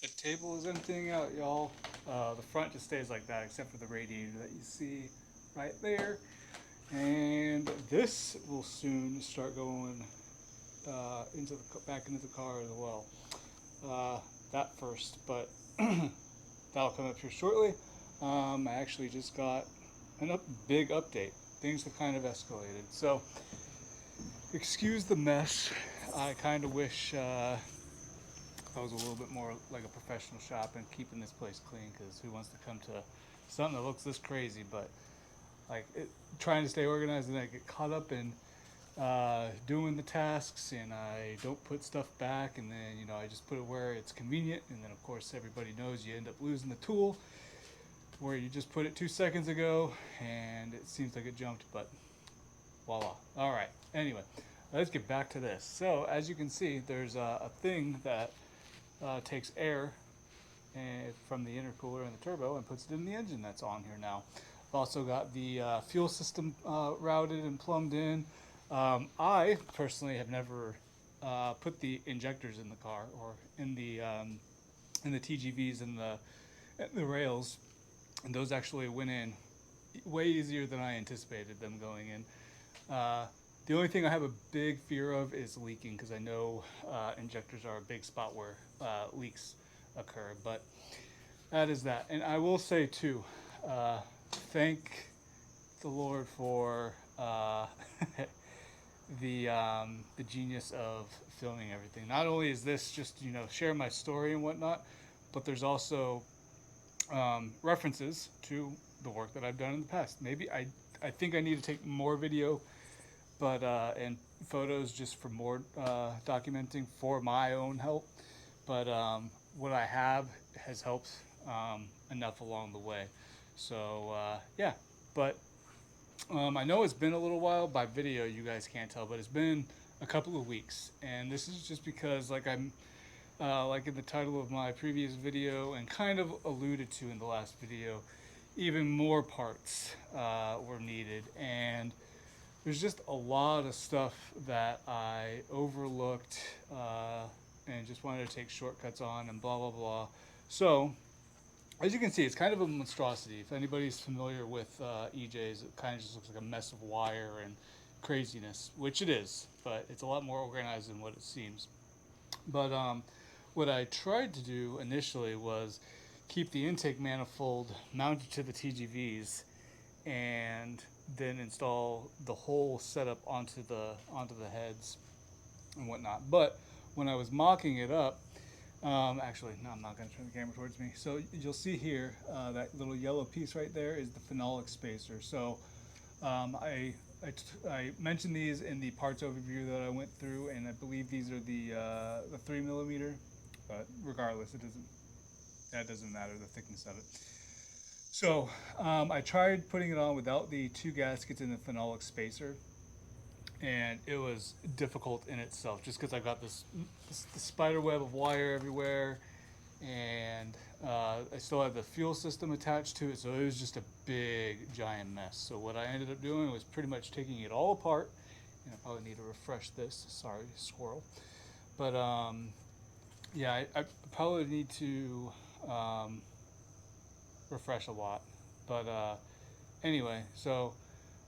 The table is emptying out, y'all. The front just stays like that, except for the radiator that you see right there. And this will soon start going back into the car as well. That first, but that'll come up here shortly. I actually just got a big update. Things have kind of escalated. So, excuse the mess. I kind of wish I was a little bit more like a professional shop and keeping this place clean, because who wants to come to something that looks this crazy? But trying to stay organized, and I get caught up in doing the tasks, and I don't put stuff back, and then I just put it where it's convenient, and then of course everybody knows you end up losing the tool where you just put it 2 seconds ago, and it seems like it jumped, but voila. All right. Anyway, let's get back to this. So as you can see, there's a thing that takes air from the intercooler and the turbo and puts it in the engine that's on here now. I've also got the fuel system routed and plumbed in. I personally have never put the injectors in the car, or in the TGVs and the rails, and those actually went in way easier than I anticipated them going in. The only thing I have a big fear of is leaking, because I know injectors are a big spot where leaks occur. But that is that. And I will say too, uh, thank the Lord for the genius of filming everything. Not only is this just share my story and whatnot, but there's also references to the work that I've done in the past. Maybe I think I need to take more video, but and photos, just for more documenting for my own help. But what I have has helped enough along the way. So yeah, but I know it's been a little while. By video, you guys can't tell, but it's been a couple of weeks, and this is just because, like in the title of my previous video, and kind of alluded to in the last video, even more parts were needed, and there's just a lot of stuff that I overlooked and just wanted to take shortcuts on, and blah blah blah. So as you can see, it's kind of a monstrosity. If anybody's familiar with EJs, it kind of just looks like a mess of wire and craziness, which it is, but it's a lot more organized than what it seems. But what I tried to do initially was keep the intake manifold mounted to the TGVs, and then install the whole setup onto the heads and whatnot. But when I was mocking it up, actually, no, I'm not going to turn the camera towards me. So you'll see here that little yellow piece right there is the phenolic spacer. So um, I, I mentioned these in the parts overview that I went through, and I believe these are the 3 millimeter. But regardless, that doesn't matter, the thickness of it. So I tried putting it on without the two gaskets in the phenolic spacer, and it was difficult in itself, just because I got this spider web of wire everywhere, and I still had the fuel system attached to it, so it was just a big giant mess. So what I ended up doing was pretty much taking it all apart, and I probably need to refresh this. Sorry, squirrel. But yeah, I probably need to um, refresh a lot. But anyway, so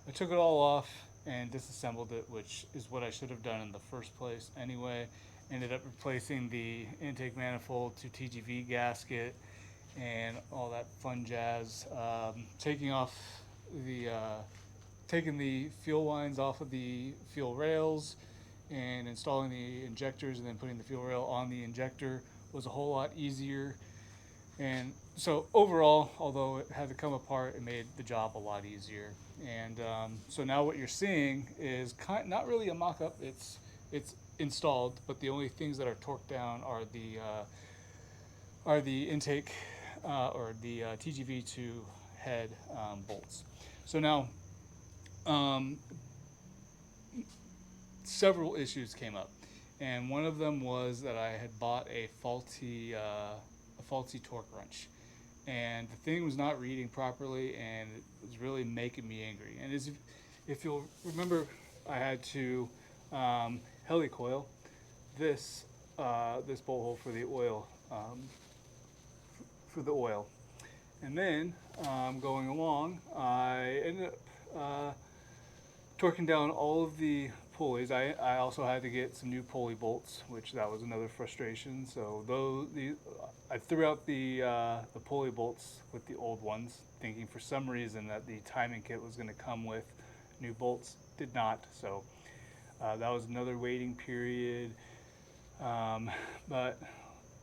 I took it all off and disassembled it, which is what I should have done in the first place anyway. Ended up replacing the intake manifold to TGV gasket and all that fun jazz. The taking the fuel lines off of the fuel rails and installing the injectors, and then putting the fuel rail on the injector was a whole lot easier. And so overall, although it had to come apart, it made the job a lot easier. And so now what you're seeing is not really a mock-up. It's installed, but the only things that are torqued down are the intake or the TGV to head bolts. So now um, several issues came up, and one of them was that I had bought a faulty torque wrench, and the thing was not reading properly, and it was really making me angry. And if you'll remember, I had to helicoil this this bolt hole for the oil. for the oil. And then going along, I ended up torquing down all of the pulleys. I also had to get some new pulley bolts, which that was another frustration. So I threw out the pulley bolts with the old ones, thinking for some reason that the timing kit was going to come with new bolts. Did not. So that was another waiting period. But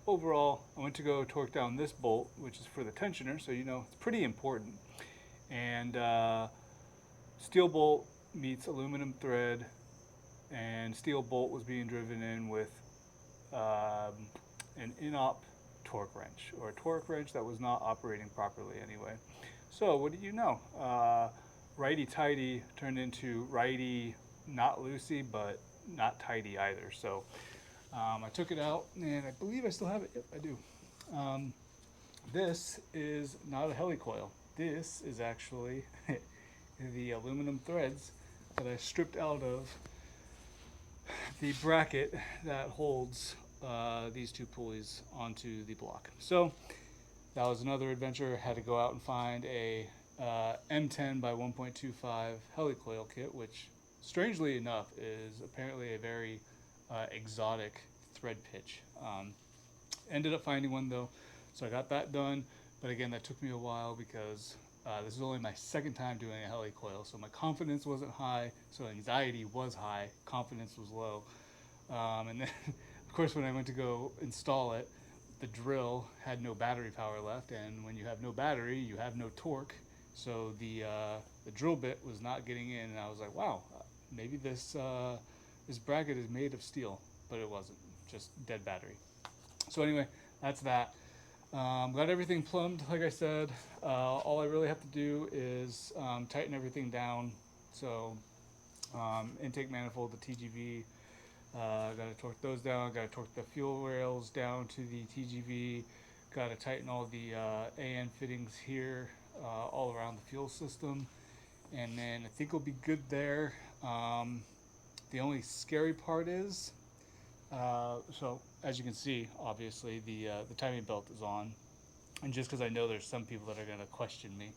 overall, I went to go torque down this bolt, which is for the tensioner, so you know it's pretty important. And steel bolt meets aluminum thread, and steel bolt was being driven in with an in-op torque wrench, or a torque wrench that was not operating properly anyway. So what do you know? Righty-tighty turned into righty, not loosey, but not tighty either. So I took it out, and I believe I still have it. Yep, I do. This is not a helicoil. This is actually the aluminum threads that I stripped out of the bracket that holds these two pulleys onto the block. So that was another adventure. Had to go out and find a M10 by 1.25 helicoil kit, which strangely enough is apparently a very exotic thread pitch. Ended up finding one though, so I got that done. But again, that took me a while because this is only my second time doing a helicoil, so my confidence wasn't high, so anxiety was high, confidence was low. And then, of course, when I went to go install it, the drill had no battery power left, and when you have no battery, you have no torque. So the drill bit was not getting in, and I was like, wow, maybe this bracket is made of steel, but it wasn't, just dead battery. So anyway, that's that. Got everything plumbed, like I said. All I really have to do is tighten everything down. So intake manifold, the TGV, got to torque those down. Got to torque the fuel rails down to the TGV. Got to tighten all the AN fittings here all around the fuel system. And then I think we'll be good there. The only scary part is, so as you can see, obviously the timing belt is on, and just because I know there's some people that are going to question me,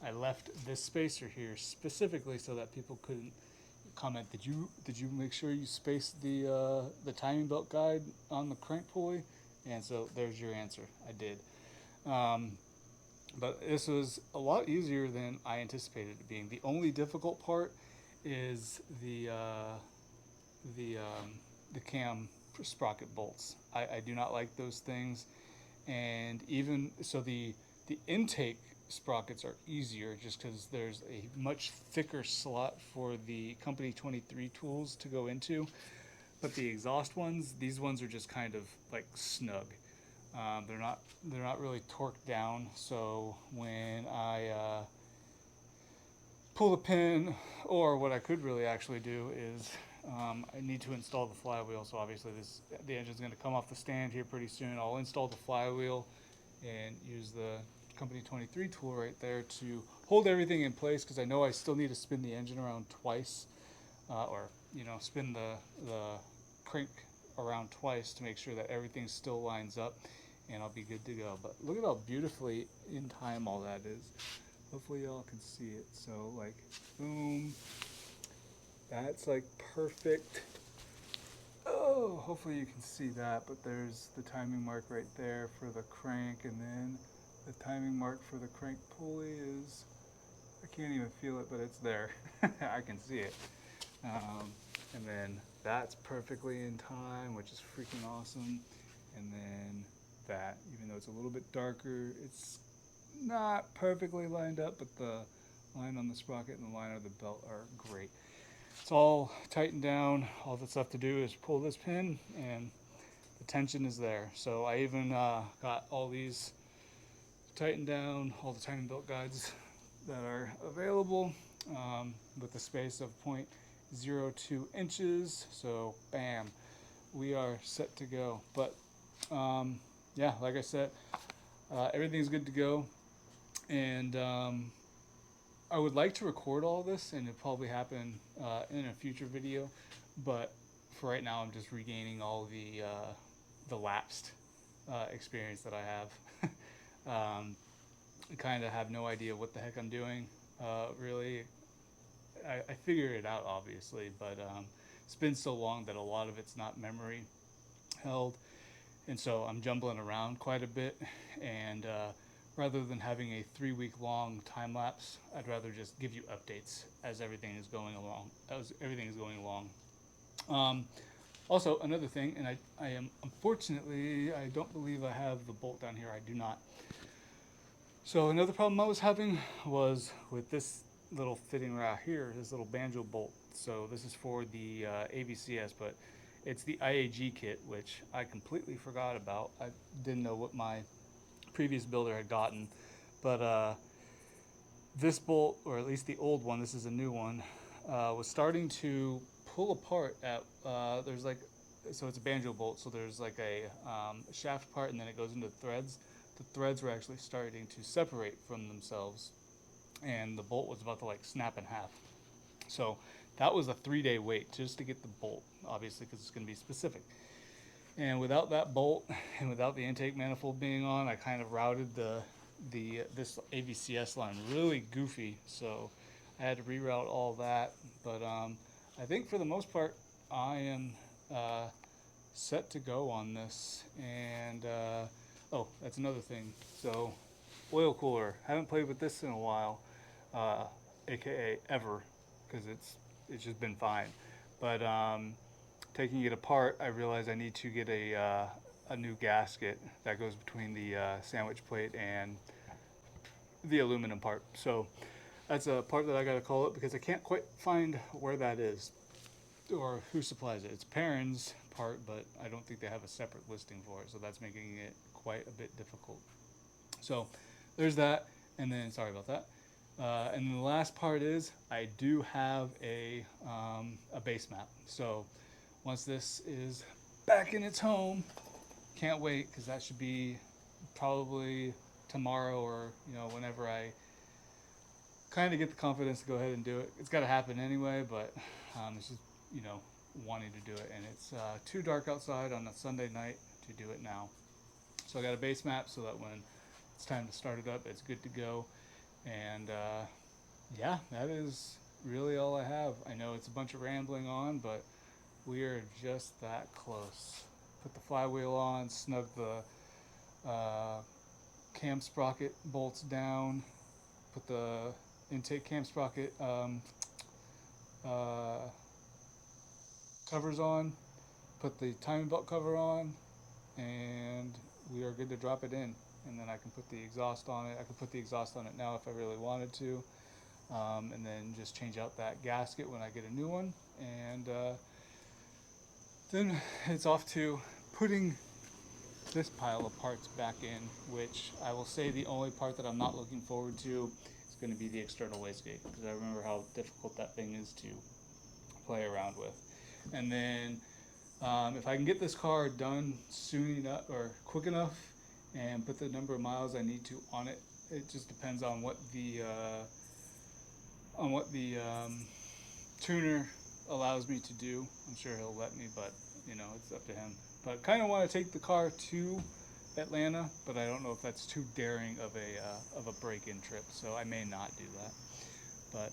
I left this spacer here specifically so that people couldn't comment. Did you make sure you spaced the timing belt guide on the crank pulley? And so there's your answer. I did. But this was a lot easier than I anticipated it being. The only difficult part is the cam sprocket bolts. I do not like those things, and even so the intake sprockets are easier just because there's a much thicker slot for the company 23 tools to go into, but the exhaust ones, these ones are just kind of like snug. They're not really torqued down, so when I pull the pin, or what I could really actually do is I need to install the flywheel. So obviously the engine's going to come off the stand here pretty soon. I'll install the flywheel and use the company 23 tool right there to hold everything in place, because I know I still need to spin the engine around twice, or spin the crank around twice to make sure that everything still lines up, and I'll be good to go. But look at how beautifully in time all that is. Hopefully y'all can see it. So like, boom, that's like perfect. Oh, hopefully you can see that, but there's the timing mark right there for the crank, and then the timing mark for the crank pulley is, I can't even feel it, but it's there. I can see it. And then that's perfectly in time, which is freaking awesome. And then that, even though it's a little bit darker, it's not perfectly lined up, but the line on the sprocket and the line of the belt are great. It's all tightened down. All that's left to do is pull this pin, and the tension is there. So I even got all these tightened down, all the timing belt guides that are available, with a space of 0.02 inches. So bam, we are set to go. But yeah, like I said, everything's good to go. And I would like to record all this, and it'll probably happen in a future video, but for right now I'm just regaining all the lapsed experience that I have. Um, I kind of have no idea what the heck I'm doing. Really, I figured it out obviously, but it's been so long that a lot of it's not memory held, and so I'm jumbling around quite a bit. And rather than having a 3 week long time lapse, I'd rather just give you updates as everything is going along. As everything is going along. Um, Also, another thing, and I am unfortunately, I don't believe I have the bolt down here. I do not. So another problem I was having was with this little fitting right here, this little banjo bolt. So this is for the AVCS, but it's the IAG kit, which I completely forgot about. I didn't know what my previous builder had gotten, but this bolt, or at least the old one, this is a new one, was starting to pull apart at, there's like, so it's a banjo bolt, so there's like a shaft part and then it goes into threads. The threads were actually starting to separate from themselves and the bolt was about to like snap in half. So that was a 3 day wait just to get the bolt, obviously, because it's going to be specific. And without that bolt and without the intake manifold being on, I kind of routed the this AVCS line really goofy. So I had to reroute all that. But I think for the most part, I am uh, set to go on this. And oh, that's another thing. So oil cooler. Haven't played with this in a while, uh, aka ever, because it's just been fine. But taking it apart, I realized I need to get a new gasket that goes between the sandwich plate and the aluminum part. So that's a part that I got to call it because I can't quite find where that is or who supplies it. It's Perrin's part, but I don't think they have a separate listing for it, so that's making it quite a bit difficult. So there's that, and then sorry about that. And then the last part is I do have a base map. So once this is back in its home, can't wait because that should be probably tomorrow or whenever I kind of get the confidence to go ahead and do it. It's got to happen anyway, but it's just wanting to do it, and it's too dark outside on a Sunday night to do it now. So I got a base map so that when it's time to start it up, it's good to go. And yeah, that is really all I have. I know it's a bunch of rambling on, but we are just that close. Put the flywheel on, snug the cam sprocket bolts down, put the intake cam sprocket uh, covers on, put the timing belt cover on, and we are good to drop it in. And then I can put the exhaust on it. I can put the exhaust on it now if I really wanted to. And then just change out that gasket when I get a new one. And then it's off to putting this pile of parts back in, which I will say the only part that I'm not looking forward to is going to be the external wastegate, because I remember how difficult that thing is to play around with. And then if I can get this car done soon enough or quick enough and put the number of miles I need to on it, it just depends on what the tuner allows me to do. I'm sure he'll let me, but it's up to him. But kind of want to take the car to Atlanta, but I don't know if that's too daring of a break-in trip, so I may not do that. But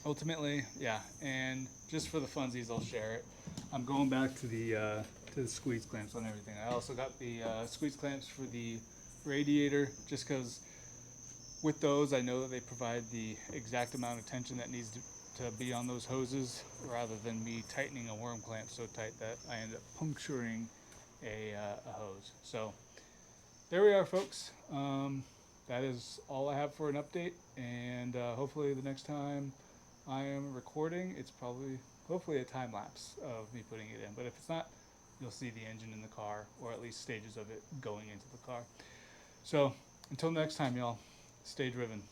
ultimately, yeah. And just for the funsies, I'll share it. I'm going back to the squeeze clamps on everything. I also got the squeeze clamps for the radiator, just because with those I know that they provide the exact amount of tension that needs to be on those hoses, rather than me tightening a worm clamp so tight that I end up puncturing a hose. So there we are, folks. That is all I have for an update, and hopefully the next time I am recording, it's probably hopefully a time lapse of me putting it in. But if it's not, you'll see the engine in the car, or at least stages of it going into the car. So until next time, y'all, stay driven.